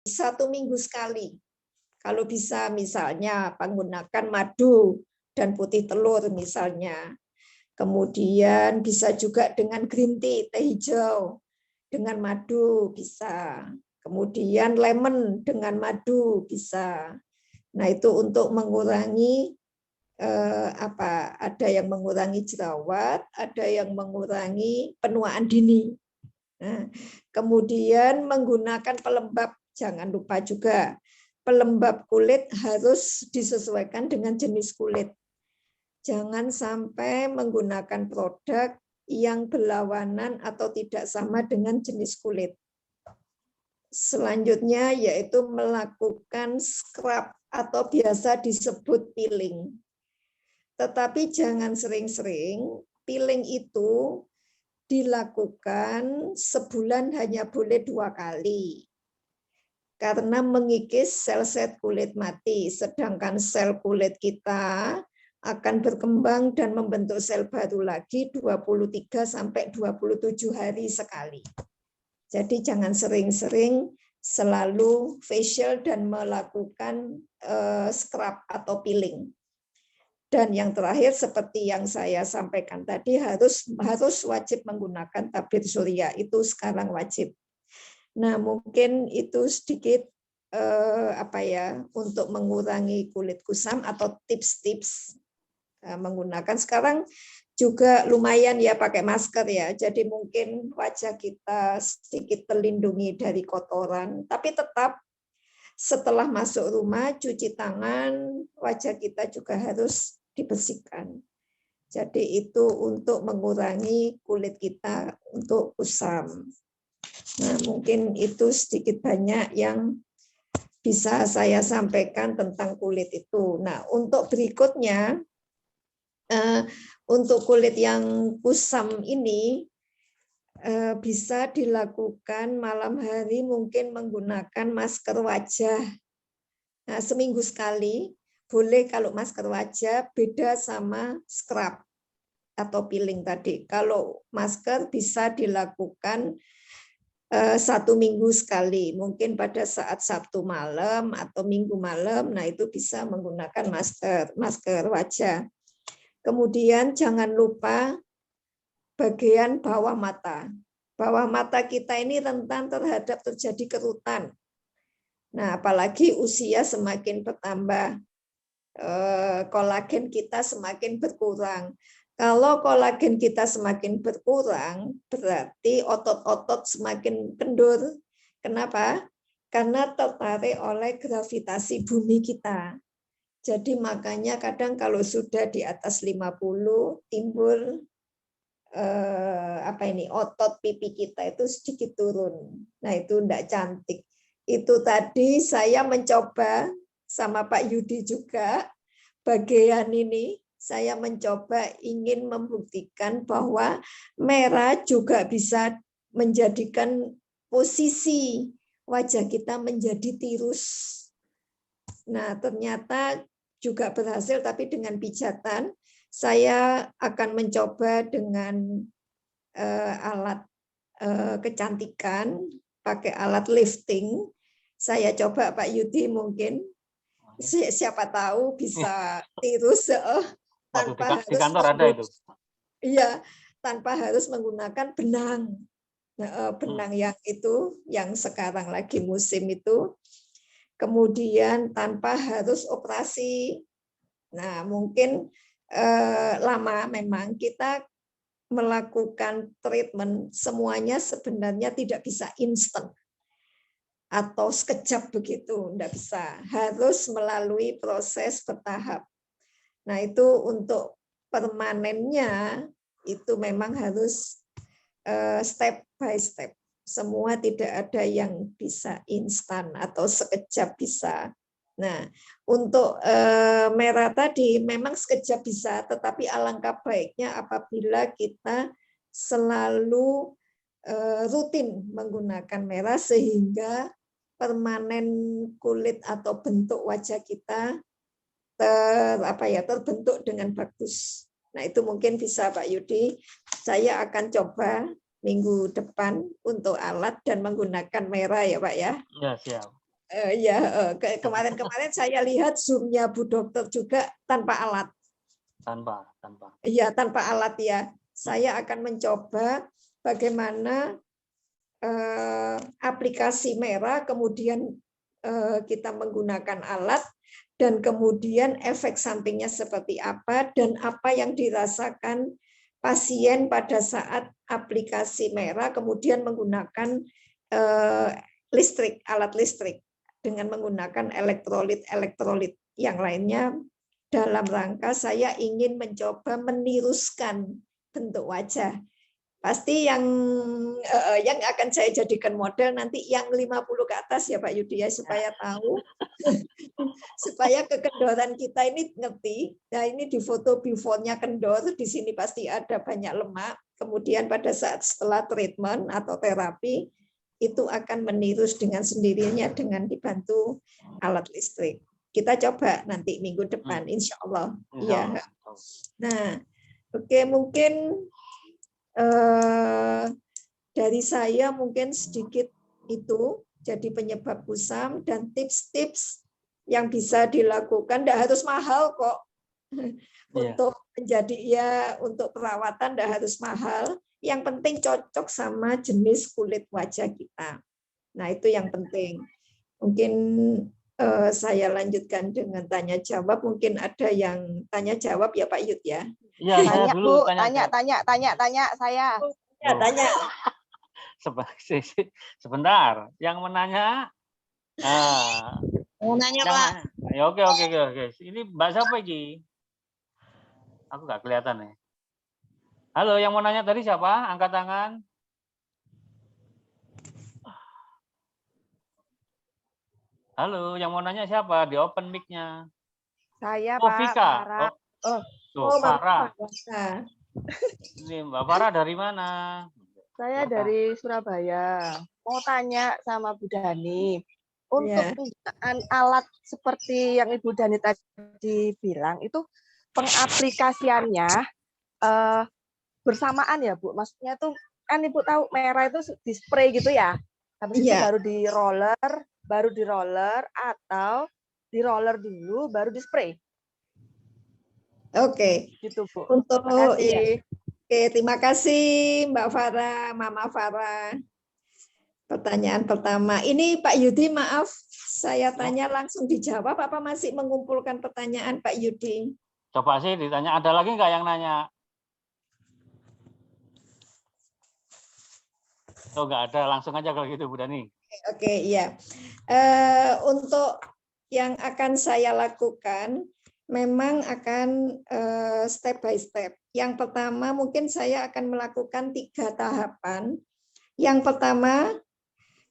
1 minggu sekali. Kalau bisa misalnya menggunakan madu dan putih telur misalnya. Kemudian bisa juga dengan green tea, teh hijau dengan madu bisa. Kemudian lemon dengan madu bisa. Nah, itu untuk mengurangi ada yang mengurangi jerawat, ada yang mengurangi penuaan dini. Nah, kemudian menggunakan pelembab, jangan lupa juga pelembab kulit harus disesuaikan dengan jenis kulit. Jangan sampai menggunakan produk yang berlawanan atau tidak sama dengan jenis kulit. Selanjutnya yaitu melakukan scrub atau biasa disebut peeling. Tetapi jangan sering-sering, peeling itu dilakukan sebulan hanya boleh 2 kali. Karena mengikis sel-sel kulit mati, sedangkan sel kulit kita akan berkembang dan membentuk sel baru lagi 23 sampai 27 hari sekali. Jadi jangan sering-sering selalu facial dan melakukan scrub atau peeling. Dan yang terakhir seperti yang saya sampaikan tadi harus wajib menggunakan tabir surya, itu sekarang wajib. Nah, mungkin itu sedikit untuk mengurangi kulit kusam atau tips-tips menggunakan. Sekarang juga lumayan ya pakai masker ya. Jadi mungkin wajah kita sedikit terlindungi dari kotoran, tapi tetap setelah masuk rumah cuci tangan, wajah kita juga harus dibersihkan. Jadi itu untuk mengurangi kulit kita untuk kusam. Nah, mungkin itu sedikit banyak yang bisa saya sampaikan tentang kulit itu. Nah, untuk berikutnya, untuk kulit yang kusam ini bisa dilakukan malam hari mungkin menggunakan masker wajah. Nah, seminggu sekali. Boleh kalau masker wajah beda sama scrub atau peeling tadi. Kalau masker bisa dilakukan 1 minggu sekali, mungkin pada saat Sabtu malam atau Minggu malam, nah itu bisa menggunakan masker wajah. Kemudian jangan lupa bagian bawah mata. Bawah mata kita ini rentan terhadap terjadi kerutan. Nah, apalagi usia semakin bertambah, kolagen kita semakin berkurang. Kalau kolagen kita semakin berkurang, berarti otot-otot semakin kendur. Kenapa? Karena tertarik oleh gravitasi bumi kita. Jadi makanya kadang kalau sudah di atas 50 timbul otot pipi kita itu sedikit turun. Nah, itu enggak cantik. Itu tadi saya mencoba sama Pak Yudi juga, bagian ini saya mencoba ingin membuktikan bahwa merah juga bisa menjadikan posisi wajah kita menjadi tirus. Nah, ternyata juga berhasil, tapi dengan pijatan. Saya akan mencoba dengan alat kecantikan, pakai alat lifting. Saya coba Pak Yudi mungkin. Siapa tahu bisa tirus tanpa di kantor ada itu. Iya, tanpa harus menggunakan benang. Benang yang itu yang sekarang lagi musim itu. Kemudian tanpa harus operasi. Nah, mungkin lama memang kita melakukan treatment semuanya sebenarnya tidak bisa instan atau sekejap begitu, tidak bisa. Harus melalui proses bertahap. Nah, itu untuk permanennya itu memang harus step by step. Semua tidak ada yang bisa instan atau sekejap bisa. Nah, untuk merah tadi memang sekejap bisa, tetapi alangkah baiknya apabila kita selalu rutin menggunakan merah sehingga permanen kulit atau bentuk wajah kita terbentuk dengan bagus. Nah, itu mungkin bisa Pak Yudi. Saya akan coba minggu depan untuk alat dan menggunakan merah ya Pak ya. Ya, siap. Ya, kemarin-kemarin saya lihat Zoom-nya Bu Dokter juga tanpa alat. Tanpa. Iya, tanpa alat ya. Saya akan mencoba bagaimana aplikasi merah, kemudian kita menggunakan alat, dan kemudian efek sampingnya seperti apa, dan apa yang dirasakan pasien pada saat aplikasi merah, kemudian menggunakan listrik, alat listrik, dengan menggunakan elektrolit yang lainnya, dalam rangka saya ingin mencoba meniruskan bentuk wajah. Pasti yang akan saya jadikan model nanti yang 50 ke atas ya Pak Yudi ya, supaya tahu, supaya kekendoran kita ini ngerti. Nah ini di foto before-nya kendor, di sini pasti ada banyak lemak. Kemudian pada saat setelah treatment atau terapi, itu akan menirus dengan sendirinya dengan dibantu alat listrik. Kita coba nanti minggu depan, insya Allah. Ya. Nah, oke, mungkin dari saya mungkin sedikit itu jadi penyebab kusam dan tips-tips yang bisa dilakukan. Tidak harus mahal kok untuk menjadi untuk perawatan, tidak harus mahal. Yang penting cocok sama jenis kulit wajah kita. Nah itu yang penting. Mungkin saya lanjutkan dengan tanya jawab. Mungkin ada yang tanya jawab ya Pak Yud ya. Iya, saya dulu tanya saya. Ya, tanya. Sebentar, yang menanya. Mau nanya Pak. Ya, oke. Ini Mbak siapa ini? Aku nggak kelihatan nih. Halo, yang mau nanya tadi siapa? Angkat tangan. Halo, yang mau nanya siapa? Di open mic-nya. Saya Pak. Vika. Farah. Ini Mbak Farah dari mana? Saya dari Surabaya. Mau tanya sama Bu Dani. Untuk penggunaan alat seperti yang Ibu Dani tadi bilang, itu pengaplikasiannya bersamaan ya Bu? Maksudnya tuh kan Ibu tahu merah itu di spray gitu ya? Habis itu baru di roller atau di roller dulu baru di spray? Oke. Gitu Bu. Untuk terima kasih Mbak Farah, Mama Farah. Pertanyaan pertama. Ini Pak Yudi, maaf saya tanya langsung dijawab apa masih mengumpulkan pertanyaan Pak Yudi? Coba sih ditanya, ada lagi nggak yang nanya? Oh, nggak ada, langsung aja kalau gitu Bu Dani. Oke, iya. Untuk yang akan saya lakukan, memang akan step by step. Yang pertama mungkin saya akan melakukan 3 tahapan. Yang pertama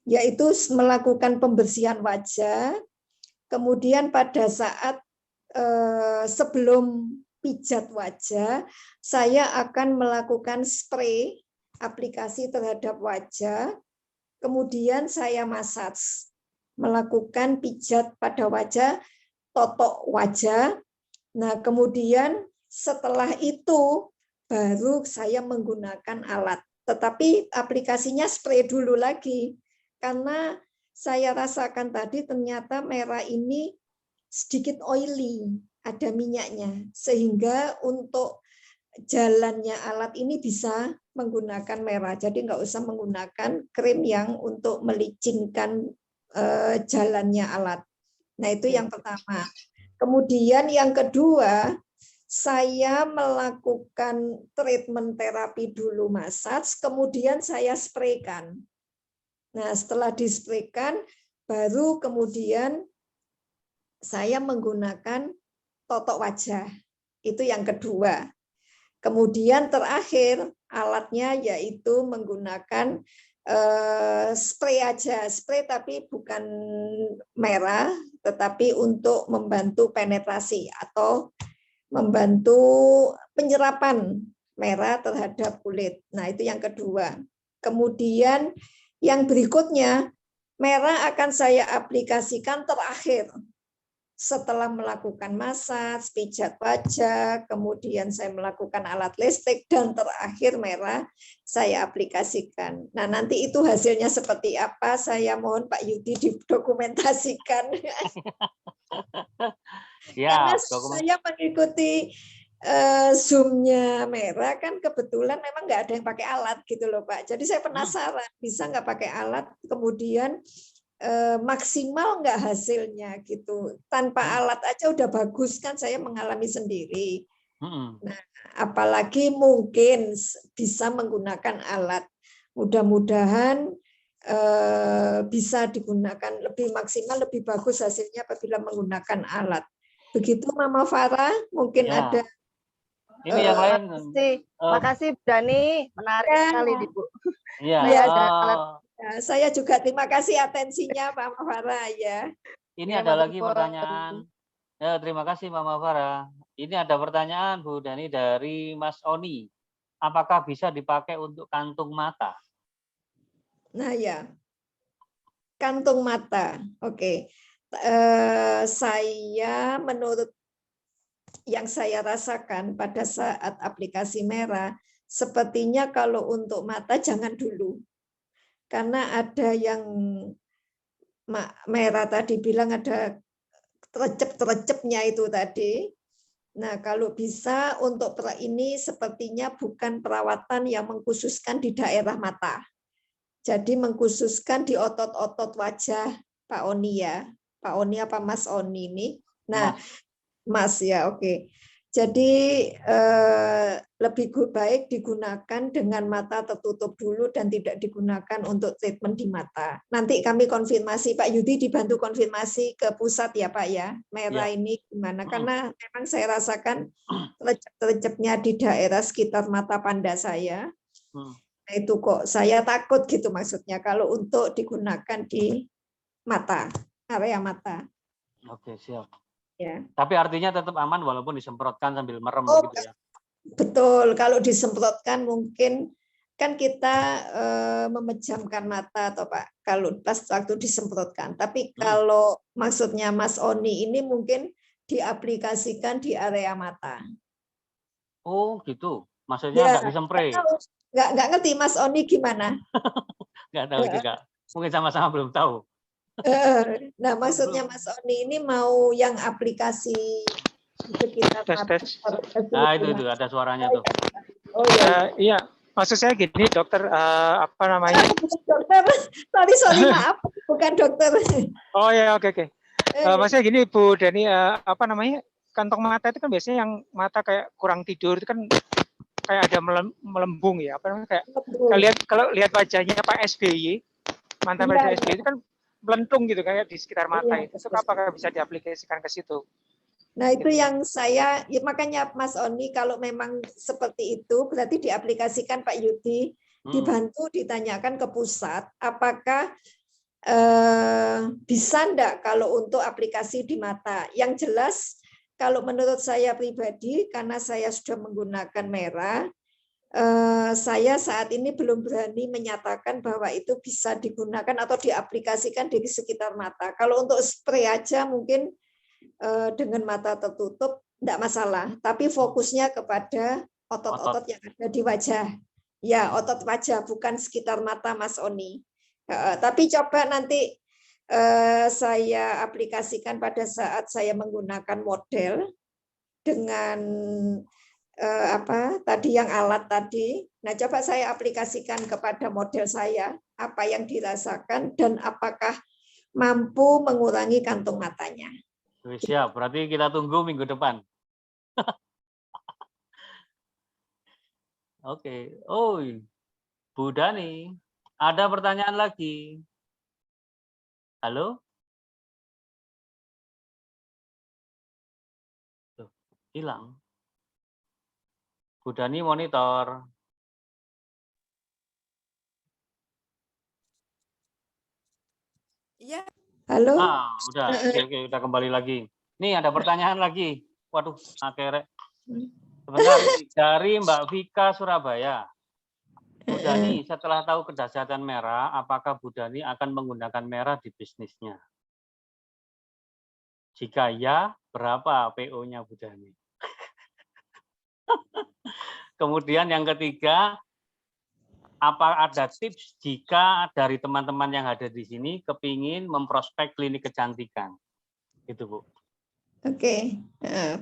yaitu melakukan pembersihan wajah. Kemudian pada saat sebelum pijat wajah, saya akan melakukan spray aplikasi terhadap wajah. Kemudian saya massage, melakukan pijat pada wajah, totok wajah. Nah, kemudian setelah itu baru saya menggunakan alat. Tetapi aplikasinya spray dulu lagi. Karena saya rasakan tadi ternyata merah ini sedikit oily, ada minyaknya. Sehingga untuk jalannya alat ini bisa menggunakan merah. Jadi nggak usah menggunakan krim yang untuk melicinkan jalannya alat. Nah, itu yang pertama. Kemudian yang kedua, saya melakukan treatment terapi dulu massage, kemudian saya spraykan. Nah, setelah dispraykan, baru kemudian saya menggunakan totok wajah. Itu yang kedua. Kemudian terakhir alatnya yaitu menggunakan spray aja, spray tapi bukan merah, tetapi untuk membantu penetrasi atau membantu penyerapan merah terhadap kulit. Nah, itu yang kedua. Kemudian yang berikutnya, merah akan saya aplikasikan terakhir. setelah melakukan massage, pijat wajah, kemudian saya melakukan alat listrik, dan terakhir merah saya aplikasikan. Nah, nanti itu hasilnya seperti apa, saya mohon Pak Yudi didokumentasikan. Karena saya mengikuti Zoom-nya merah kan kebetulan memang nggak ada yang pakai alat gitu loh Pak. Jadi saya penasaran bisa nggak pakai alat, kemudian maksimal nggak hasilnya gitu. Tanpa alat aja udah bagus kan, saya mengalami sendiri. Nah, apalagi mungkin bisa menggunakan alat. Mudah-mudahan bisa digunakan lebih maksimal, lebih bagus hasilnya apabila menggunakan alat. Begitu Mama Farah, mungkin ya. ada. Ini yang lain. Makasih Bu Dani, menarik sekali Bu. Iya. Saya juga terima kasih atensinya Pak Farah ya. Ini ada lagi pertanyaan. Ya, terima kasih Mama Farah. Ini ada pertanyaan Bu Dani dari Mas Oni. Apakah bisa dipakai untuk kantung mata? Nah ya, kantung mata. Oke. Saya menurut yang saya rasakan pada saat aplikasi merah, sepertinya kalau untuk mata jangan dulu. Karena ada yang merah tadi bilang ada terecep-terecepnya itu tadi. Nah, kalau bisa untuk ini sepertinya bukan perawatan yang mengkhususkan di daerah mata. Jadi mengkhususkan di otot-otot wajah Pak Oni ya. Pak Oni apa Mas Oni ini? Nah, Mas ya, oke. Jadi lebih baik digunakan dengan mata tertutup dulu dan tidak digunakan untuk treatment di mata. Nanti kami konfirmasi, Pak Yudi dibantu konfirmasi ke pusat ya Pak ya, merah ini gimana? Karena memang saya rasakan terecep-terecepnya di daerah sekitar mata panda saya. Nah, itu kok saya takut gitu maksudnya kalau untuk digunakan di mata, area mata. Oke, siap. Ya. Tapi artinya tetap aman walaupun disemprotkan sambil merem begitu ya. Betul, kalau disemprotkan mungkin kan kita memejamkan mata atau Pak kalau pas waktu disemprotkan. Tapi kalau maksudnya Mas Oni ini mungkin diaplikasikan di area mata. Oh, gitu. Maksudnya nggak dispray. Nggak ngerti Mas Oni gimana? Nggak tahu juga. Mungkin sama-sama belum tahu. Nah, maksudnya Mas Oni ini mau yang aplikasi sekitar mata. Nah, itu ada suaranya tuh. Oh iya. Iya, maksud saya gini, dokter, apa namanya? Dokter, sorry, maaf, bukan dokter. Oh ya, oke. Maksudnya gini, Bu Dani, apa namanya? Kantong mata itu kan biasanya yang mata kayak kurang tidur itu kan kayak ada melembung ya, apa namanya? Kayak kalau lihat wajahnya Pak SBY, mantan Presiden SBY itu kan melentung gitu kayak di sekitar mata itu. Itu apakah bisa diaplikasikan ke situ? Nah, itu yang saya, ya makanya Mas Oni, kalau memang seperti itu, berarti diaplikasikan Pak Yudi, dibantu ditanyakan ke pusat, apakah bisa enggak kalau untuk aplikasi di mata. Yang jelas, kalau menurut saya pribadi, karena saya sudah menggunakan merah, saya saat ini belum berani menyatakan bahwa itu bisa digunakan atau diaplikasikan di sekitar mata. Kalau untuk spray aja mungkin dengan mata tertutup tidak masalah, tapi fokusnya kepada otot-otot yang ada di wajah. Ya, otot wajah, bukan sekitar mata Mas Oni. Tapi coba nanti saya aplikasikan pada saat saya menggunakan model dengan apa tadi yang alat tadi. Nah, coba saya aplikasikan kepada model saya apa yang dirasakan dan apakah mampu mengurangi kantung matanya. Siap, berarti kita tunggu minggu depan. Oke. Oh, Bu Dani, ada pertanyaan lagi. Halo? Tuh, hilang. Bu Dani monitor. Iya. Halo. Udah kembali lagi. Nih ada pertanyaan lagi. Waduh, akhirnya. Sebentar, dari Mbak Vika Surabaya. Bu Dani, setelah tahu kedahsyatan merah, apakah Bu Dani akan menggunakan merah di bisnisnya? Jika ya, berapa PO-nya Bu Dani? Kemudian yang ketiga, apa ada tips jika dari teman-teman yang ada di sini kepingin memprospek klinik kecantikan? Itu Bu. Oke,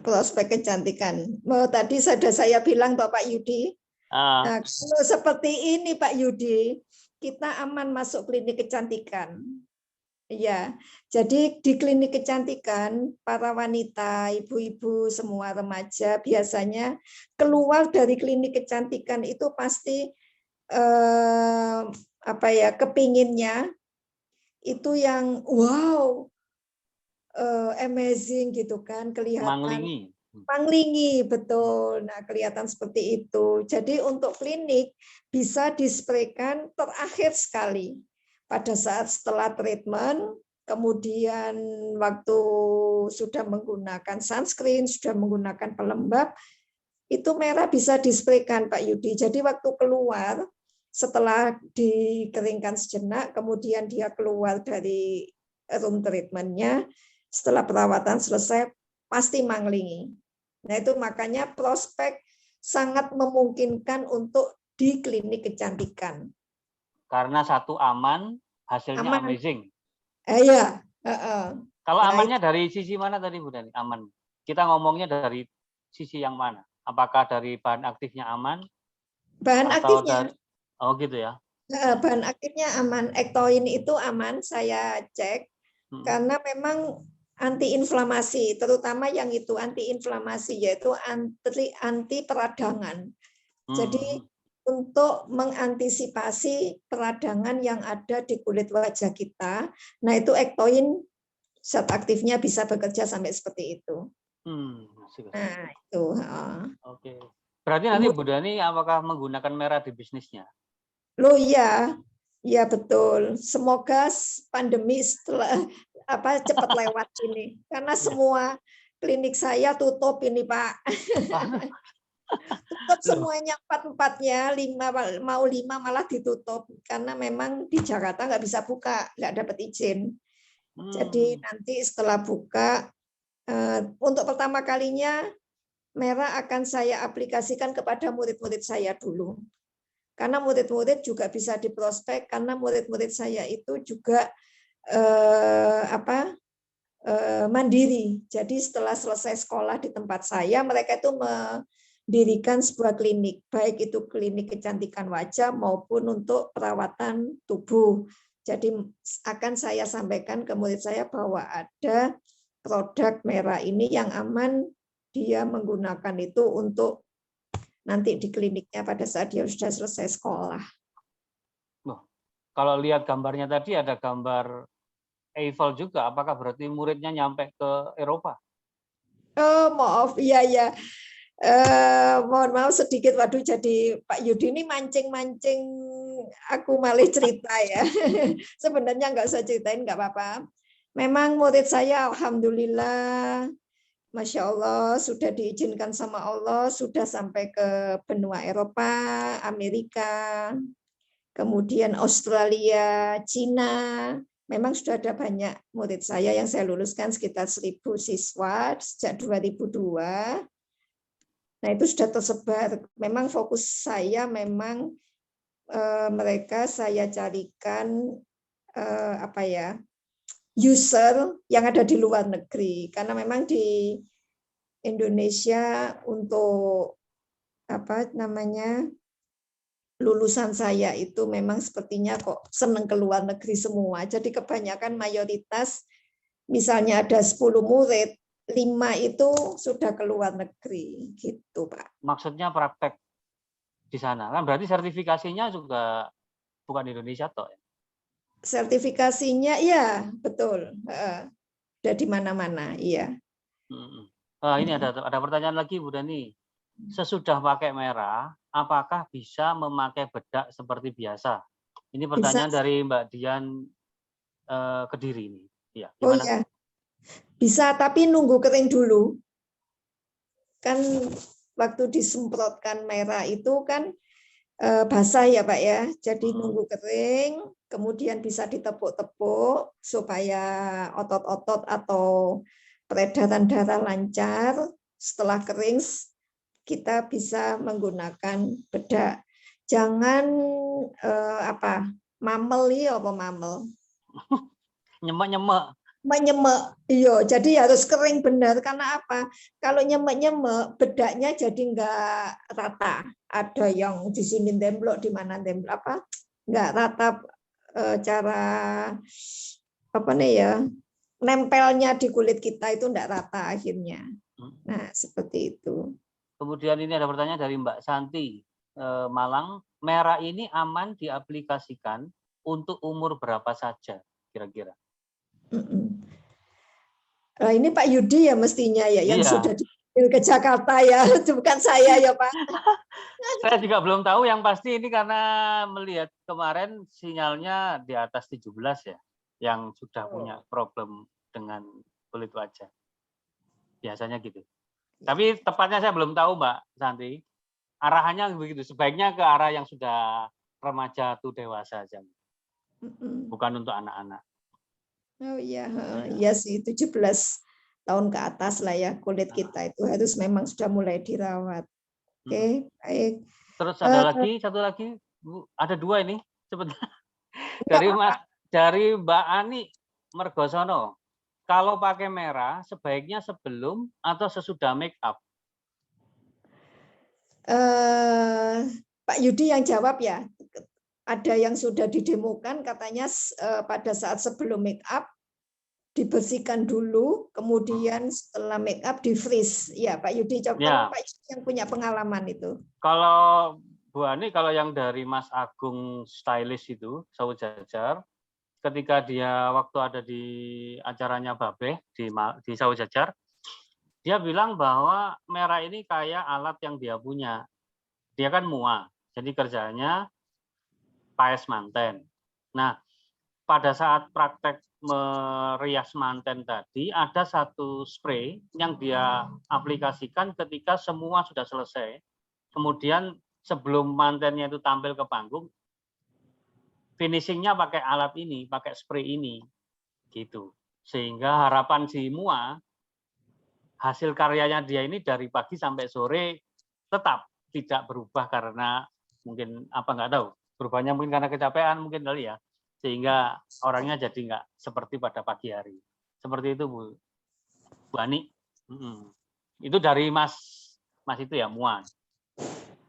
prospek kecantikan. Tadi sudah saya bilang Bapak Yudi. Nah, kalau seperti ini Pak Yudi, kita aman masuk klinik kecantikan. Ya, jadi di klinik kecantikan para wanita, ibu-ibu, semua remaja biasanya keluar dari klinik kecantikan itu pasti kepinginnya itu yang wow, amazing gitu kan, kelihatan manglingi, betul. Nah, kelihatan seperti itu. Jadi untuk klinik bisa dispraykan terakhir sekali. Pada saat setelah treatment, kemudian waktu sudah menggunakan sunscreen, sudah menggunakan pelembab, itu merah bisa dispraykan Pak Yudi. Jadi waktu keluar, setelah dikeringkan sejenak, kemudian dia keluar dari room treatment-nya, setelah perawatan selesai, pasti manglingi. Nah itu makanya prospek sangat memungkinkan untuk di klinik kecantikan. Karena satu aman, hasilnya amazing. Iya. Kalau amannya dari sisi mana tadi Bu Dani? Aman. Kita ngomongnya dari sisi yang mana? Apakah dari bahan aktifnya aman? Bahan aktifnya. Oh gitu ya. Bahan aktifnya aman. Ectoin itu aman, saya cek. Karena memang antiinflamasi, terutama yang itu antiinflamasi, yaitu anti peradangan. Jadi untuk mengantisipasi peradangan yang ada di kulit wajah kita. Nah, itu ectoin zat aktifnya bisa bekerja sampai seperti itu. Nah, itu. Oke. Berarti nanti Bu Dani apakah menggunakan merah di bisnisnya? Loh ya, ya betul. Semoga pandemi setelah cepat lewat ini. Karena semua klinik saya tutup ini, Pak. Tutup semuanya, 4-4-nya, 5 malah ditutup karena memang di Jakarta nggak bisa buka, nggak dapat izin. Jadi nanti setelah buka, untuk pertama kalinya merah akan saya aplikasikan kepada murid-murid saya dulu. Karena murid-murid juga bisa diprospek, karena murid-murid saya itu juga mandiri. Jadi setelah selesai sekolah di tempat saya, mereka itu mendirikan sebuah klinik, baik itu klinik kecantikan wajah maupun untuk perawatan tubuh. Jadi akan saya sampaikan ke murid saya bahwa ada produk merah ini yang aman, dia menggunakan itu untuk nanti di kliniknya pada saat dia sudah selesai sekolah. Kalau lihat gambarnya tadi ada gambar Eiffel juga, apakah berarti muridnya nyampe ke Eropa? Oh, maaf, iya. Mohon maaf sedikit, waduh, jadi Pak Yudi ini mancing-mancing aku malah cerita ya. Sebenarnya nggak usah ceritain, nggak apa-apa. Memang murid saya, alhamdulillah, Masya Allah, sudah diizinkan sama Allah, sudah sampai ke benua Eropa, Amerika, kemudian Australia, Cina. Memang sudah ada banyak murid saya yang saya luluskan, sekitar 1.000 siswa sejak 2002. Nah itu sudah tersebar. Memang fokus saya memang mereka saya carikan user yang ada di luar negeri, karena memang di Indonesia untuk lulusan saya itu memang sepertinya kok seneng ke luar negeri semua. Jadi kebanyakan mayoritas misalnya ada 10 murid, 5 itu sudah ke luar negeri gitu, Pak. Maksudnya praktek di sana kan berarti sertifikasinya juga bukan di Indonesia toh? Sertifikasinya iya, betul. Udah di mana-mana, iya. Ini ada pertanyaan lagi Bu Dani. Sesudah pakai merah, apakah bisa memakai bedak seperti biasa? Ini pertanyaan bisa. Dari Mbak Dian Kediri ini. Ya, gimana? Oh iya. Bisa, tapi nunggu kering dulu. Kan waktu disemprotkan merah itu kan basah ya Pak ya. Jadi nunggu kering, kemudian bisa ditepuk-tepuk supaya otot-otot atau peredaran darah lancar, setelah kering kita bisa menggunakan bedak. Jangan mamel ya apa mamel? Nyemek-nyemek. Menyemek, iya. Jadi harus kering benar. Karena apa? Kalau nyemek-nyemek, bedaknya jadi enggak rata. Ada yang di sini temblok, di mana temblok enggak rata cara nempelnya di kulit kita itu enggak rata akhirnya. Nah, seperti itu. Kemudian ini ada pertanyaan dari Mbak Santi Malang. Merah ini aman diaplikasikan untuk umur berapa saja kira-kira? Ini Pak Yudi ya mestinya ya yang Iya. sudah ke Jakarta ya, bukan saya ya Pak. Saya juga belum tahu, yang pasti ini karena melihat kemarin sinyalnya di atas 17 ya, yang sudah punya problem dengan kulit wajah. Biasanya gitu. Tapi tepatnya saya belum tahu Mbak Santi. Arahannya begitu, sebaiknya ke arah yang sudah remaja atau dewasa aja. Bukan untuk anak-anak. Oh iya, iya sih 17 tahun ke atas lah ya kulit kita itu harus memang sudah mulai dirawat. Oke, baik. Terus ada satu lagi, Bu, ada dua ini sebentar. Dari Mbak Ani Mergosono. Kalau pakai merah sebaiknya sebelum atau sesudah make up? Pak Yudi yang jawab ya. Ada yang sudah didemokan katanya pada saat sebelum make up dibersihkan dulu, kemudian setelah make up di freeze. Ya, Pak Yudi coba Ya. Pak Yudi yang punya pengalaman itu. Kalau Bu Ani, kalau yang dari Mas Agung stylist itu, Sawu Jajar, ketika dia waktu ada di acaranya Babeh di Sawu Jajar, dia bilang bahwa merah ini kayak alat yang dia punya. Dia kan MUA, jadi kerjanya paes manten. Nah, pada saat praktek merias manten tadi, ada satu spray yang dia aplikasikan ketika semua sudah selesai. Kemudian sebelum mantennya itu tampil ke panggung, finishingnya pakai alat ini, pakai spray ini, gitu. Sehingga harapan si MUA, hasil karyanya dia ini dari pagi sampai sore tetap tidak berubah karena mungkin nggak tahu. Berubahnya mungkin karena kecapean mungkin kali ya, sehingga orangnya jadi nggak seperti pada pagi hari. Seperti itu Bu Ani. Itu dari Mas itu ya MUA.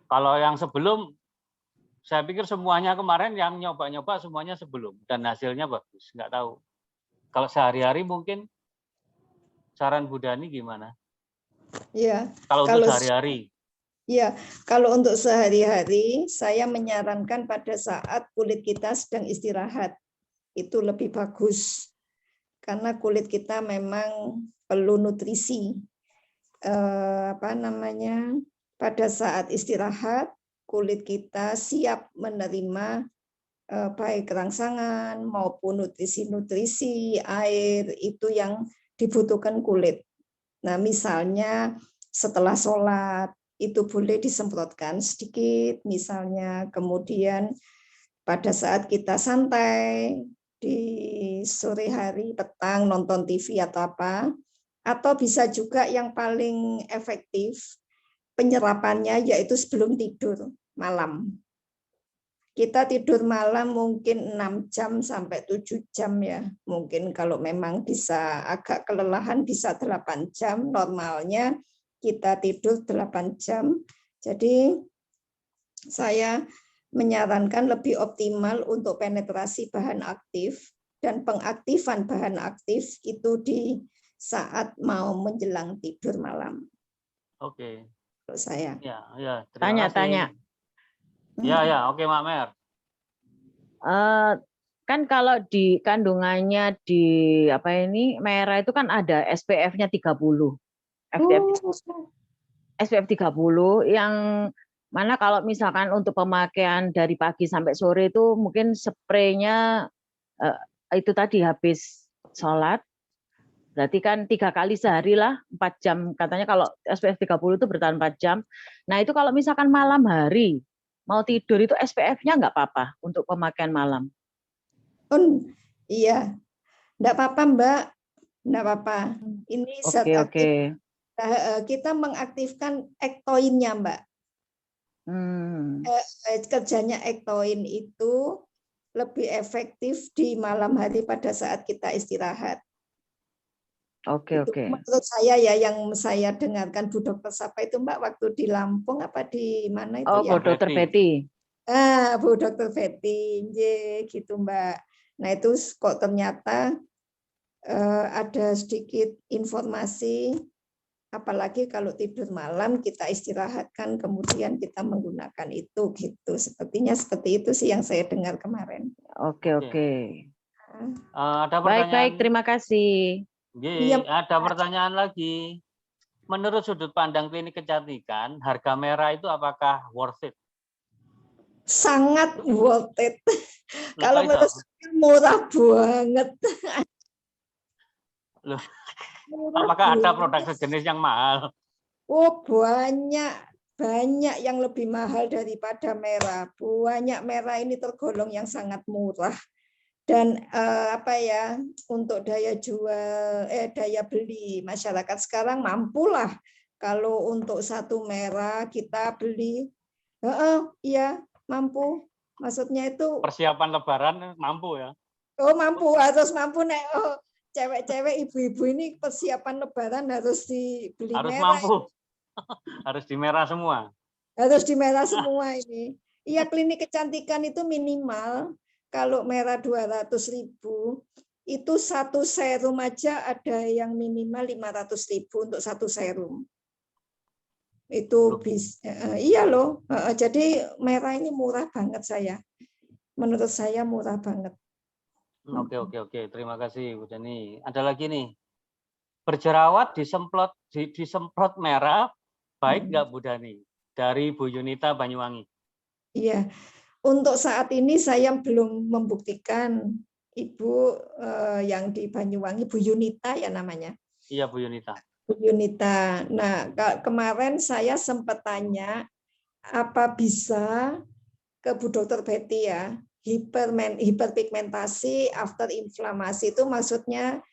Kalau yang sebelum, saya pikir semuanya kemarin yang nyoba-nyoba semuanya sebelum dan hasilnya bagus. Nggak tahu. Kalau sehari-hari mungkin saran Bu Dani gimana? Ya. Kalau untuk sehari-hari. Ya, kalau untuk sehari-hari, saya menyarankan pada saat kulit kita sedang istirahat, itu lebih bagus. Karena kulit kita memang perlu nutrisi. Pada saat istirahat, kulit kita siap menerima baik rangsangan maupun nutrisi-nutrisi, air, itu yang dibutuhkan kulit. Nah, misalnya setelah sholat, itu boleh disemprotkan sedikit misalnya, kemudian pada saat kita santai di sore hari, petang, nonton TV atau apa, atau bisa juga yang paling efektif penyerapannya yaitu sebelum tidur malam. Kita tidur malam mungkin 6 jam sampai 7 jam ya. Mungkin kalau memang bisa agak kelelahan bisa 8 jam, normalnya kita tidur 8 jam. Jadi saya menyarankan lebih optimal untuk penetrasi bahan aktif dan pengaktifan bahan aktif itu di saat mau menjelang tidur malam. Oke. Kalau saya. Ya, Tanya. Ya, oke Mak Mer. Kan kalau di kandungannya di merah itu kan ada SPF-nya 30. SPF 30 yang mana kalau misalkan untuk pemakaian dari pagi sampai sore itu mungkin spraynya itu tadi habis sholat, berarti kan 3 kali sehari lah 4 jam, katanya kalau SPF 30 itu bertahan 4 jam. Nah itu kalau misalkan malam hari mau tidur itu SPF-nya nggak apa-apa untuk pemakaian malam? Iya, nggak apa-apa Mbak. Enggak apa-apa. Ini zat Oke, aktif. oke. Kita mengaktifkan ektoinnya, Mbak. Kerjanya ektoin itu lebih efektif di malam hari pada saat kita istirahat. Oke, Itu oke. menurut saya ya, yang saya dengarkan Bu Dokter siapa itu Mbak, waktu di Lampung apa di mana itu Oh, ya? Bu Dokter Betty. Bu Dokter Betty, gitu Mbak. Nah itu kok ternyata ada sedikit informasi, apalagi kalau tidur malam kita istirahatkan, kemudian kita menggunakan itu gitu. Sepertinya seperti itu sih yang saya dengar kemarin. Oke, oke. Ada Baik, pertanyaan? terima kasih. Iya. Ada pertanyaan lagi. Menurut sudut pandang klinik kecantikan, harga merah itu apakah worth it? Sangat worth it. Kalau itu? menurut saya murah banget. Loh, Murah apakah ada banget. produk sejenis yang mahal? Oh, banyak yang lebih mahal daripada merah. Banyak merah ini tergolong yang sangat murah. Dan untuk daya beli masyarakat sekarang mampulah kalau untuk satu merah kita beli, iya mampu. Maksudnya itu persiapan Lebaran mampu ya? Oh mampu, harus mampu nek. Oh, cewek-cewek ibu-ibu ini persiapan Lebaran harus dibeli harus merah. Mampu, harus di merah semua. Harus di merah semua ini. Iya, klinik kecantikan itu minimal kalau merah 200.000 itu satu serum aja ada yang minimal 500.000 untuk satu serum. Itu bisa, iya loh. Jadi merah ini murah banget menurut saya murah banget. Oke. Terima kasih Bu Dani. Ada lagi nih. Berjerawat disemprot merah, baik nggak Bu Dani? Dari Bu Yunita Banyuwangi. Iya. Untuk saat ini saya belum membuktikan. Ibu yang di Banyuwangi, Bu Yunita ya namanya. Iya Bu Yunita. Bu Yunita. Nah, kemarin saya sempat tanya apa bisa ke Bu Dokter Betty ya, hiperpigmentasi after inflamasi itu maksudnya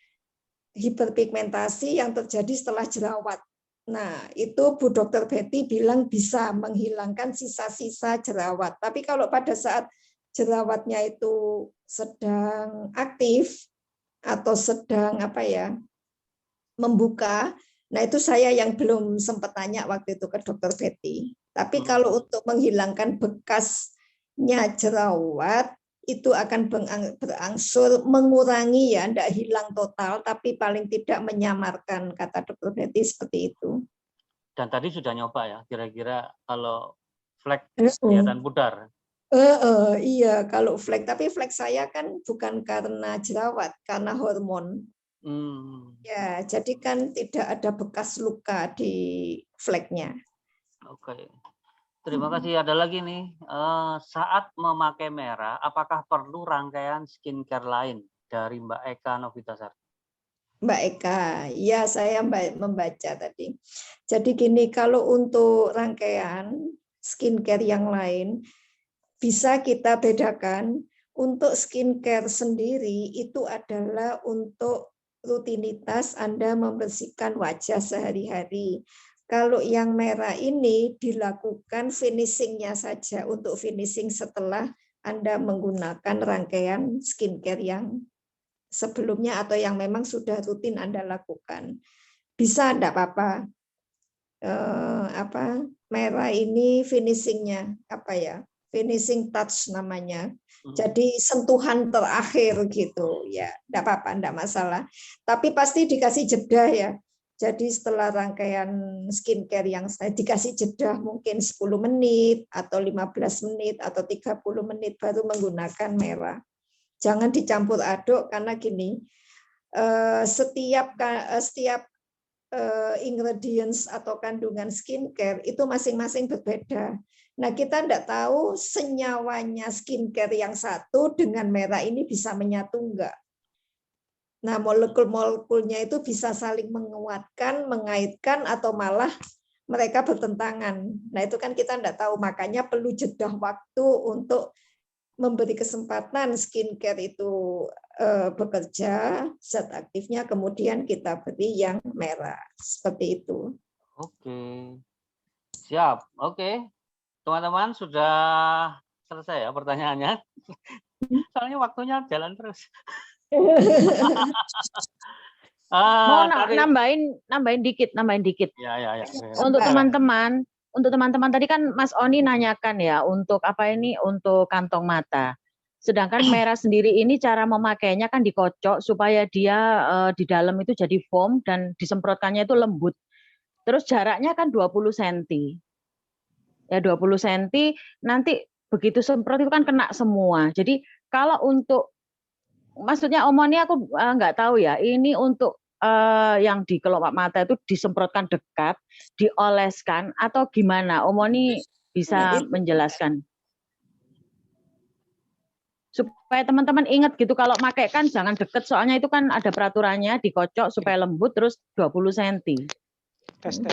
hiperpigmentasi yang terjadi setelah jerawat. Nah, itu Bu Dokter Betty bilang bisa menghilangkan sisa-sisa jerawat. Tapi kalau pada saat jerawatnya itu sedang aktif atau sedang membuka, nah itu saya yang belum sempat tanya waktu itu ke Dokter Betty. Tapi kalau untuk menghilangkan bekasnya jerawat itu akan berangsur mengurangi ya, tidak hilang total, tapi paling tidak menyamarkan, kata Dokter Betty seperti itu. Dan tadi sudah nyoba ya, kira-kira kalau flek kelihatan pudar. Iya, kalau flek, tapi flek saya kan bukan karena jerawat, karena hormon. Ya, jadi kan tidak ada bekas luka di fleknya. Oke. Terima kasih. Ada lagi nih, saat memakai merah, apakah perlu rangkaian skincare lain dari Mbak Eka Novitasari? Mbak Eka, ya saya membaca tadi. Jadi gini, kalau untuk rangkaian skincare yang lain, bisa kita bedakan. Untuk skincare sendiri itu adalah untuk rutinitas Anda membersihkan wajah sehari-hari. Kalau yang merah ini dilakukan finishingnya saja, untuk finishing setelah Anda menggunakan rangkaian skincare yang sebelumnya atau yang memang sudah rutin Anda lakukan. Bisa enggak apa-apa. Merah ini finishingnya finishing touch namanya. Jadi sentuhan terakhir gitu ya. Enggak apa-apa, enggak masalah. Tapi pasti dikasih jeda ya. Jadi setelah rangkaian skincare yang saya dikasih jeda mungkin 10 menit atau 15 menit atau 30 menit baru menggunakan merah. Jangan dicampur aduk karena gini, setiap ingredients atau kandungan skincare itu masing-masing berbeda. Nah, kita tidak tahu senyawanya skincare yang satu dengan merah ini bisa menyatu enggak. Nah, molekul-molekulnya itu bisa saling menguatkan, mengaitkan, atau malah mereka bertentangan. Nah, itu kan kita tidak tahu, makanya perlu jeda waktu untuk memberi kesempatan skincare itu bekerja, zat aktifnya, kemudian kita beri yang merah. Seperti itu. Oke. Siap. Oke. Teman-teman sudah selesai ya pertanyaannya. Soalnya waktunya jalan terus. Mau tadi- nambahin dikit. Ya. Untuk teman-teman tadi kan Mas Oni nanyakan ya untuk apa ini, untuk kantong mata. Sedangkan merah sendiri ini cara memakainya kan dikocok supaya dia di dalam itu jadi foam dan disemprotkannya itu lembut. Terus jaraknya kan 20 cm. Ya 20 cm, nanti begitu semprot itu kan kena semua. Jadi kalau untuk, maksudnya Om Oni aku nggak tahu ya, ini untuk yang di kelopak mata itu disemprotkan dekat, dioleskan atau gimana? Om Oni bisa menjelaskan supaya teman-teman ingat gitu, kalau pakai kan jangan deket, soalnya itu kan ada peraturannya, dikocok supaya lembut, terus 20 cm. Tes.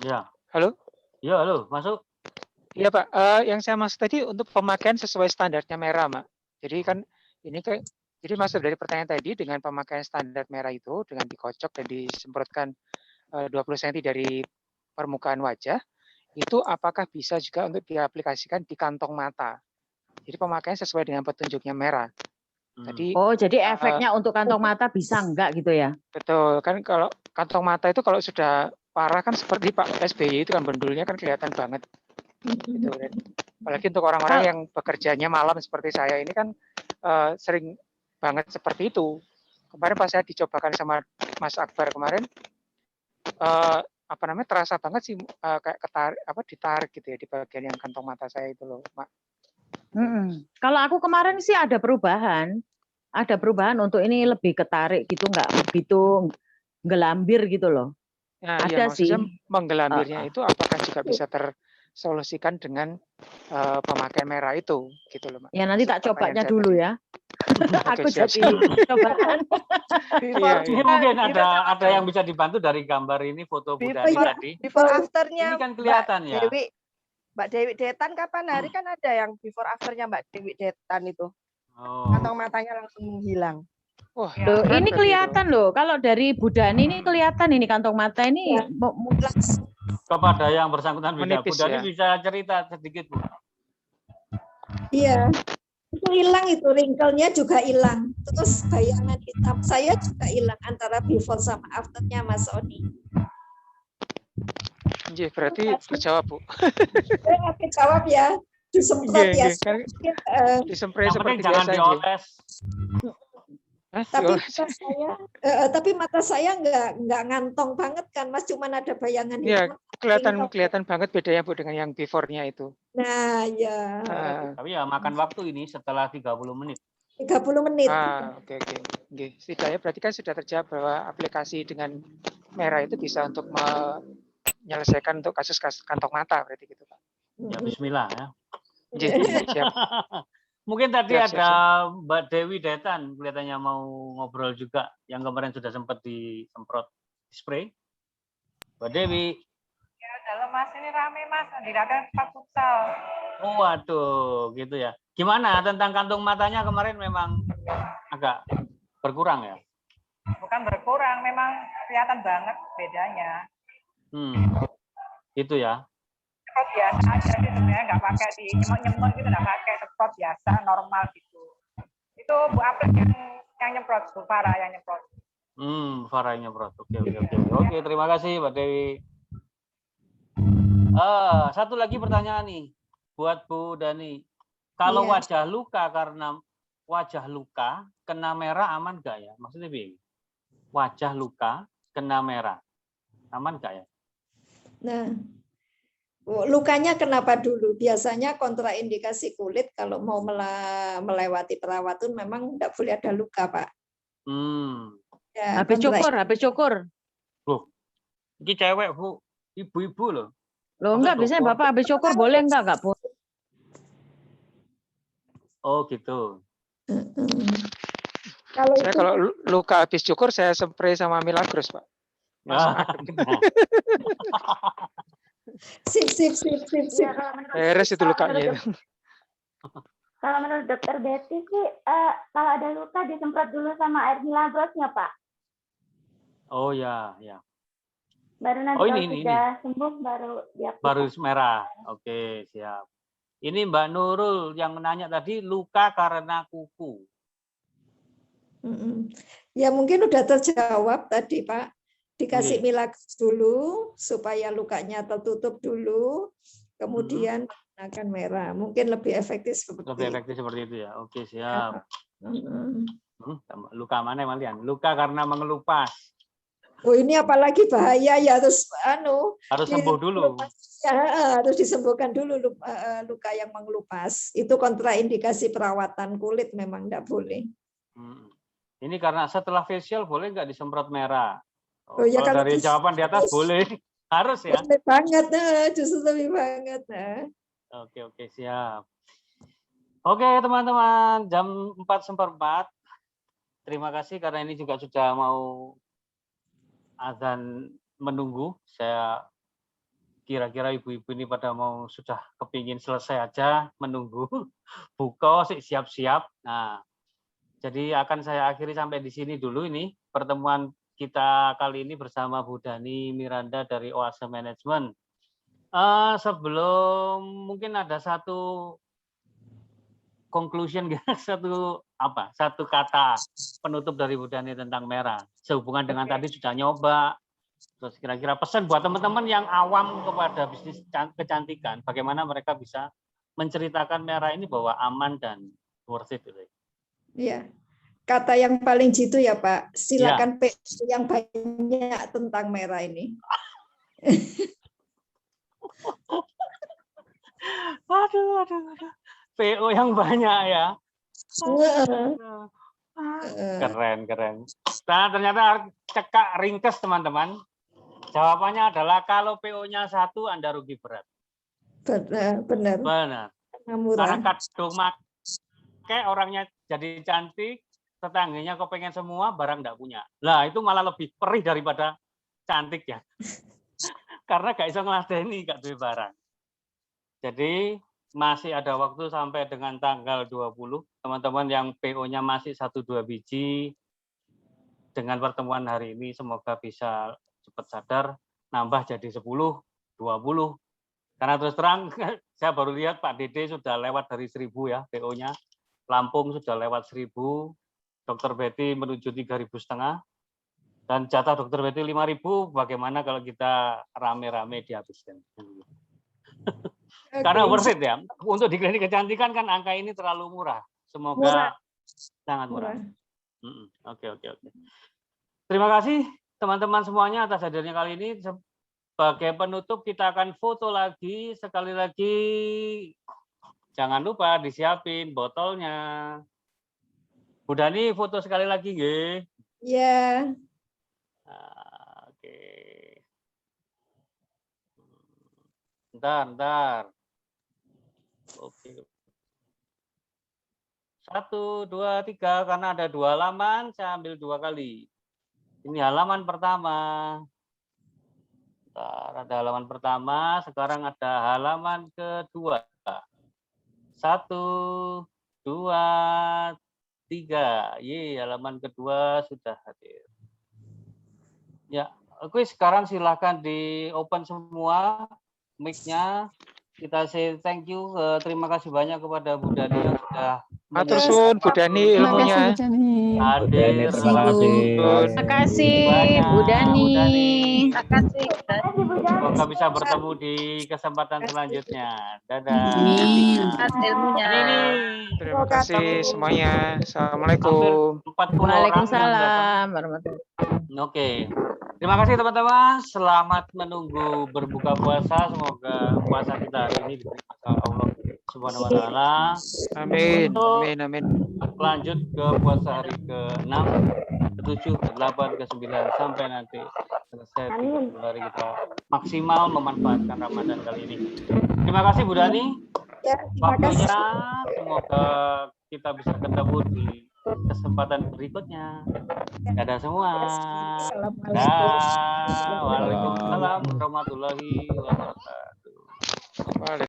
Ya. Halo? Ya, halo, masuk. Iya Pak, yang saya maksud tadi untuk pemakaian sesuai standarnya merah, Mak. Jadi kan ini jadi masuk dari pertanyaan tadi dengan pemakaian standar merah itu dengan dikocok dan disemprotkan 20 cm dari permukaan wajah, itu apakah bisa juga untuk diaplikasikan di kantong mata? Jadi pemakaian sesuai dengan petunjuknya merah. Jadi efeknya untuk kantong mata bisa enggak gitu ya? Betul, kan kalau kantong mata itu kalau sudah parah kan seperti Pak SBY itu kan bendulnya kan kelihatan banget. Gitu kan. Apalagi untuk orang-orang yang bekerjanya malam seperti saya ini kan sering banget seperti itu. Kemarin pas saya dicobakan sama Mas Akbar kemarin, terasa banget sih kayak ditarik gitu ya di bagian yang kantong mata saya itu loh, Mak. Kalau aku kemarin sih ada perubahan untuk ini, lebih ketarik gitu, nggak begitu gelambir gitu loh. Nah, ada sih. Menggelambirnya itu apakah juga bisa tersolusikan dengan pemakaian merah itu, gitu loh, Mak. Ya nanti tak cobanya dulu ya. Aku jadi cobaan. Ini mungkin ada yang bisa dibantu dari gambar ini, foto Bu Dani tadi. Before afternya ini kan kelihatan ya. Mbak Dewi Detan kapan hari kan ada yang before afternya Mbak Dewi Detan itu. Kantong matanya langsung menghilang. Wah, loh, ini kelihatan itu loh. Kalau dari Bu Dani ini kelihatan ini kantong mata ini kepada yang bersangkutan beda. Bu Dani bisa cerita sedikit, Bu. Iya. Itu hilang, itu wrinkle-nya juga hilang. Terus bayangan hitam saya juga hilang antara before sama afternya Mas Oni. Berarti terjawab, Bu. Terjawab ya. Disemprot ya. Disemprot seperti jangan biasa. Dioles. Tapi mata saya nggak ngantong banget kan, Mas, cuman ada bayangan hitam. Iya, kelihatan banget bedanya, Bu, dengan yang before-nya itu. Nah, ya. Tapi ya makan waktu ini setelah 30 menit. 30 menit. Oke. Setidaknya berarti kan sudah terjawab bahwa aplikasi dengan merah itu bisa untuk menyelesaikan untuk kasus kantong mata, berarti gitu, Pak. Ya, bismillah ya. Siap. Mungkin tadi ada Mbak Dewi Detan kelihatannya mau ngobrol juga, yang kemarin sudah sempat disemprot spray. Mbak Dewi. Ya, dalam Mas ini rame Mas, dikatakan tempat futsal. Oh, waduh, gitu ya. Gimana tentang kantong matanya kemarin memang agak berkurang ya? Bukan berkurang, memang kelihatan banget bedanya. Itu ya. Semprot biasa aja sih sebenarnya, nggak pakai di nyemot gitu, nggak pakai semprot biasa normal gitu. Itu Bu Apel yang nyemprot, Bu Farah yang nyemprot. Farah yang nyemprot. Oke, terima kasih Mbak Dewi. Satu lagi pertanyaan nih buat Bu Dani. Kalau wajah luka karena wajah luka kena merah aman nggak ya? Maksudnya begini. Wajah luka kena merah aman nggak ya? Nah, lukanya kenapa dulu? Biasanya kontraindikasi kulit kalau mau melewati perawatan memang tidak boleh ada luka, Pak. Ya, HP cukur. Loh, ini cewek, Bu. Ibu-ibu loh. Loh, enggak, biasanya Bapak HP cukur boleh enggak, Bu? Oh, gitu. Kalau luka habis cukur, saya spray sama Milagros, Pak. Sip. Beres itu lukanya itu. Kalau menurut Dokter Betty sih, kalau ada luka disemprot dulu sama air milagrosnya, Pak. Oh ya, ya. Baru nanti Oh, kalau ini. sudah sembuh baru diaplikasikan. Baru merah. Oke, siap. Ini Mbak Nurul yang menanya tadi luka karena kuku. Ya mungkin udah terjawab tadi Pak. Dikasih Oke. milagros dulu supaya lukanya tertutup dulu, kemudian menggunakan merah. Mungkin lebih efektif seperti Lebih itu. efektif seperti itu ya. Oke, siap. Mm-mm. Luka mana Malian? Luka karena mengelupas. Oh ini apalagi bahaya ya, terus Harus sembuh dulu. Ya, harus disembuhkan dulu luka yang mengelupas. Itu kontraindikasi perawatan kulit, memang tidak boleh. Ini karena setelah facial boleh nggak disemprot merah? Oh, ya, kalau kalau dari jawaban di atas boleh, harus ya. Boleh banget, justru lebih banget. Oke, siap. Oke teman-teman, jam 4:04. Terima kasih karena ini juga sudah mau azan menunggu. Saya kira-kira ibu-ibu ini pada mau sudah kepingin selesai aja menunggu buka siap-siap. Nah, jadi akan saya akhiri sampai di sini dulu ini pertemuan kita kali ini bersama Bu Dani Miranda dari Oase Management. Sebelum mungkin ada satu conclusion, satu kata penutup dari Bu Dani tentang merah. Sehubungan dengan tadi sudah nyoba. Terus kira-kira pesan buat teman-teman yang awam kepada bisnis kecantikan, bagaimana mereka bisa menceritakan merah ini bahwa aman dan worth it. Iya. Kata yang paling jitu ya Pak, silakan ya. yang banyak tentang merah ini. Aduh. PO yang banyak ya. Keren. Nah, ternyata cekak ringkes teman-teman. Jawabannya adalah kalau PO-nya 1 Anda rugi berat. Benar. Karena kadung make orangnya jadi cantik, tetangganya kepengen semua, barang enggak punya. Lah itu malah lebih perih daripada cantik ya. Karena gak bisa ngeladeni, gak duwe barang. Jadi masih ada waktu sampai dengan tanggal 20. Teman-teman yang PO-nya masih 1-2 biji, dengan pertemuan hari ini semoga bisa cepat sadar, nambah jadi 10, 20. Karena terus terang, saya baru lihat Pak Dede sudah lewat dari 1000 ya PO-nya. Lampung sudah lewat 1000, Dokter Betty menuju 3.500, dan jatah Dokter Betty 5.000. Bagaimana kalau kita rame-rame dihabiskan? Karena worth it ya. Untuk di klinik kecantikan kan angka ini terlalu murah. Semoga sangat murah. Oke. Terima kasih teman-teman semuanya atas hadirnya kali ini. Sebagai penutup kita akan foto lagi. Sekali lagi jangan lupa disiapin botolnya. Bu Dani foto sekali lagi, nggih. Iya. Oke. Bentar. Oke. 1, 2, 3, karena ada 2 halaman, saya ambil 2 kali. Ini halaman pertama. Bentar, ada halaman pertama, sekarang ada halaman kedua. 1, 2, 3. Halaman kedua sudah hadir. Ya, oke, sekarang silakan di open semua mic-nya. Kita say thank you, terima kasih banyak kepada Bu Dani yang sudah Matur suwun Bu Dani ilmunya. Hadir. Terima kasih Bu Dani. Terima kasih. Semoga bisa bertemu di kesempatan selanjutnya. Dadah. Ilmunya. Terima kasih semuanya. Assalamualaikum. 40 Waalaikumsalam warahmatullahi wabarakatuh. Oke. Terima kasih teman-teman. Selamat menunggu berbuka puasa. Semoga puasa kita hari ini diterima oleh Allah Subhanahu wa taala. Amin. Lanjut ke puasa hari ke-6, ke-7, ke-8, ke-9 sampai nanti selesai 30 hari kita maksimal memanfaatkan Ramadan kali ini. Terima kasih Bu Dani. Ya, Waktunya semoga kita bisa ketemu di kesempatan berikutnya. Dadah semua. Waalaikumsalam warahmatullahi wabarakatuh.